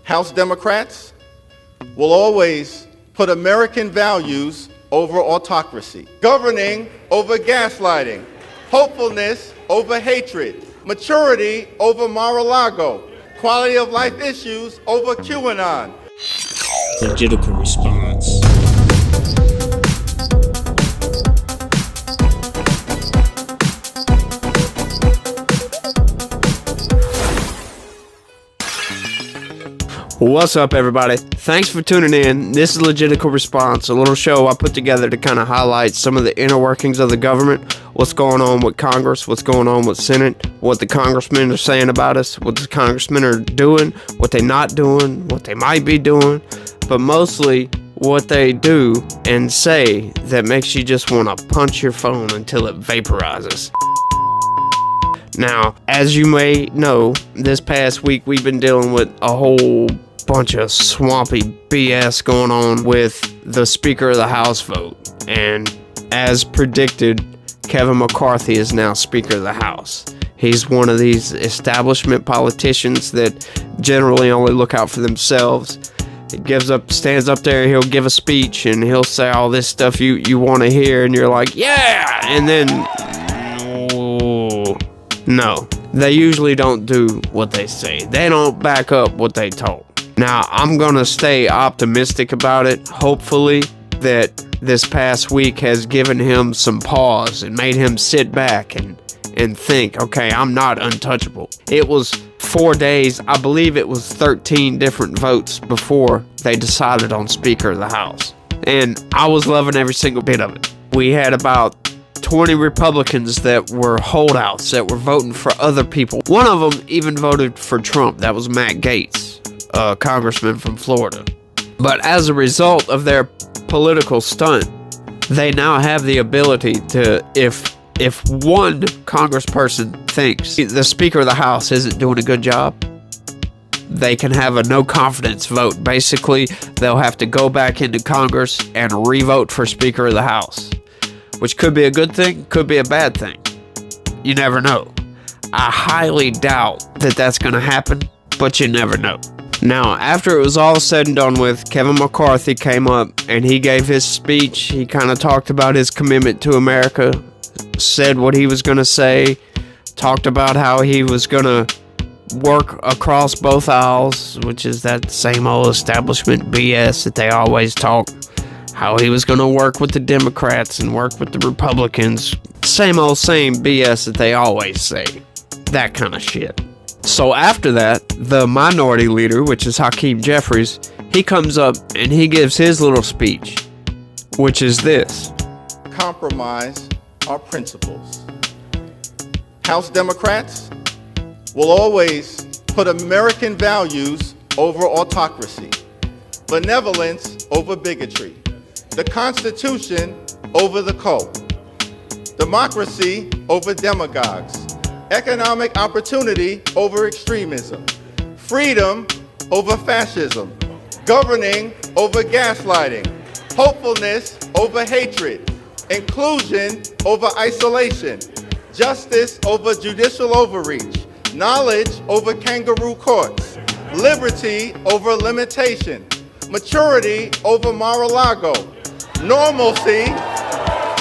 House Democrats will always put American values over autocracy, governing over gaslighting, hopefulness over hatred, maturity over Mar-a-Lago, quality of life issues over QAnon. Political response. What's up, everybody? Thanks for tuning in. This is Legitical Response, a little show I put together to kind of highlight some of the inner workings of the government, what's going on with Congress, what's going on with Senate, what the congressmen are saying about us, what the congressmen are doing, what they're not doing, what they might be doing, but mostly what they do and say that makes you just want to punch your phone until it vaporizes. Now, as you may know, this past week we've been dealing with a whole bunch of swampy BS going on with the Speaker of the House vote. And as predicted, Kevin McCarthy is now Speaker of the House. He's one of these establishment politicians that generally only look out for themselves. He stands up there, he'll give a speech, and he'll say all this stuff you want to hear, and you're like, yeah! And then, no. They usually don't do what they say. They don't back up what they told. Now, I'm going to stay optimistic about it. Hopefully that this past week has given him some pause and made him sit back and think, okay, I'm not untouchable. It was 4 days. I believe it was 13 different votes before they decided on Speaker of the House. And I was loving every single bit of it. We had about 20 Republicans that were holdouts, that were voting for other people. One of them even voted for Trump. That was Matt Gaetz, a congressman from Florida. But as a result of their political stunt, they now have the ability to, if one congressperson thinks the Speaker of the House isn't doing a good job, they can have a no confidence vote. Basically, they'll have to go back into Congress and re-vote for Speaker of the House. Which could be a good thing, could be a bad thing. You never know. I highly doubt that that's going to happen, but you never know. Now, after it was all said and done with, Kevin McCarthy came up and he gave his speech. He kind of talked about his commitment to America, said what he was going to say, talked about how he was going to work across both aisles, which is that same old establishment BS that they always talk. How he was going to work with the Democrats and work with the Republicans. Same BS that they always say. That kind of shit. So after that, the minority leader, which is Hakeem Jeffries, he comes up and he gives his little speech, which is this. Compromise our principles. House Democrats will always put American values over autocracy, benevolence over bigotry, the Constitution over the code, democracy over demagogues, economic opportunity over extremism, freedom over fascism, governing over gaslighting, hopefulness over hatred, inclusion over isolation, justice over judicial overreach, knowledge over kangaroo courts, liberty over limitation, maturity over Mar-a-Lago, normalcy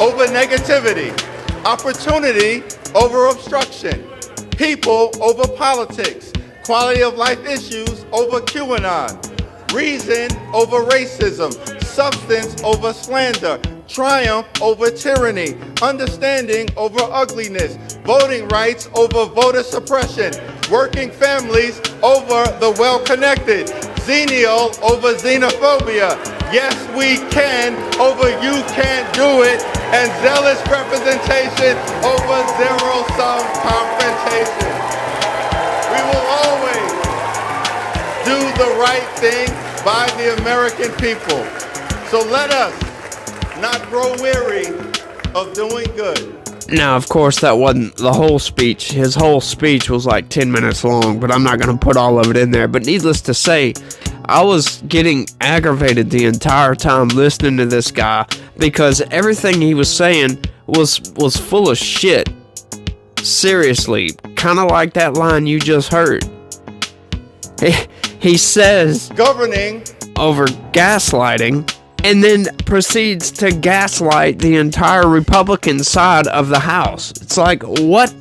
over negativity, opportunity over obstruction, people over politics, quality of life issues over QAnon, reason over racism, substance over slander, triumph over tyranny, understanding over ugliness, voting rights over voter suppression, working families over the well-connected, Xenial over xenophobia, yes we can over you can't do it, and zealous representation over zero-sum confrontation. We will always do the right thing by the American people. So let us not grow weary of doing good. Now, of course, that wasn't the whole speech. His whole speech was like 10 minutes long, but I'm not going to put all of it in there. But needless to say, I was getting aggravated the entire time listening to this guy because everything he was saying was full of shit. Seriously, kind of like that line you just heard. He says governing over gaslighting, and then proceeds to gaslight the entire Republican side of the House. It's like, what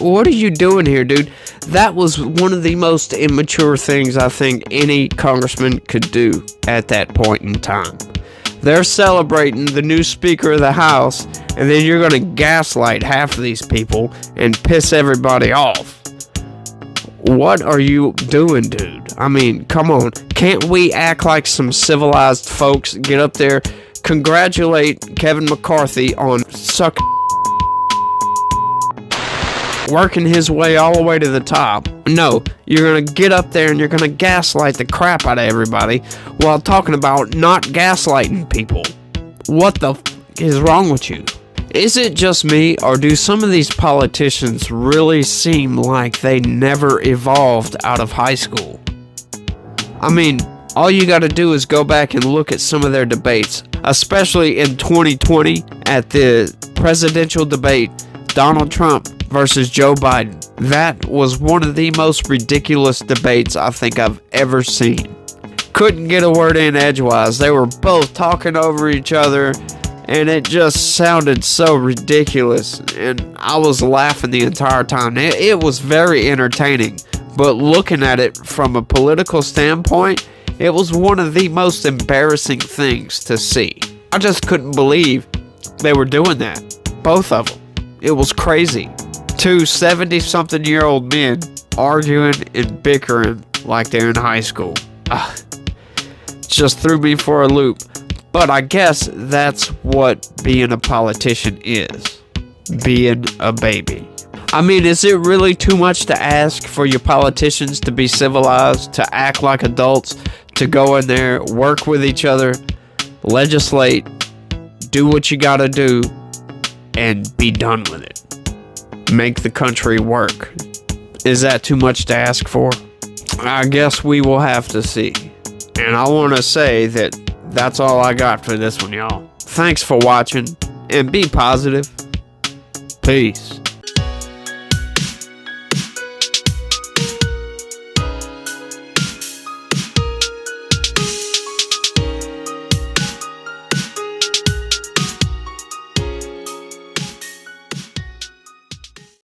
are you doing here, dude? That was one of the most immature things I think any congressman could do at that point in time. They're celebrating the new Speaker of the House, and then you're going to gaslight half of these people and piss everybody off. What are you doing, dude? I mean, come on. Can't we act like some civilized folks? Get up there, congratulate Kevin McCarthy on working his way all the way to the top. No, you're going to get up there and you're going to gaslight the crap out of everybody while talking about not gaslighting people. What the is wrong with you? Is it just me, or do some of these politicians really seem like they never evolved out of high school? I mean, all you got to do is go back and look at some of their debates, especially in 2020 at the presidential debate, Donald Trump versus Joe Biden. That was one of the most ridiculous debates I think I've ever seen. Couldn't get a word in edgewise. They were both talking over each other, and it just sounded so ridiculous, and I was laughing the entire time. It was very entertaining, but looking at it from a political standpoint, it was one of the most embarrassing things to see. I just couldn't believe they were doing that. Both of them. It was crazy. Two 70-something-year-old men arguing and bickering like they're in high school. Just threw me for a loop. But I guess that's what being a politician is. Being a baby. I mean, is it really too much to ask for your politicians to be civilized, to act like adults, to go in there, work with each other, legislate, do what you gotta do, and be done with it? Make the country work. Is that too much to ask for? I guess we will have to see. And I want to say that that's all I got for this one, y'all. Thanks for watching, and be positive. Peace.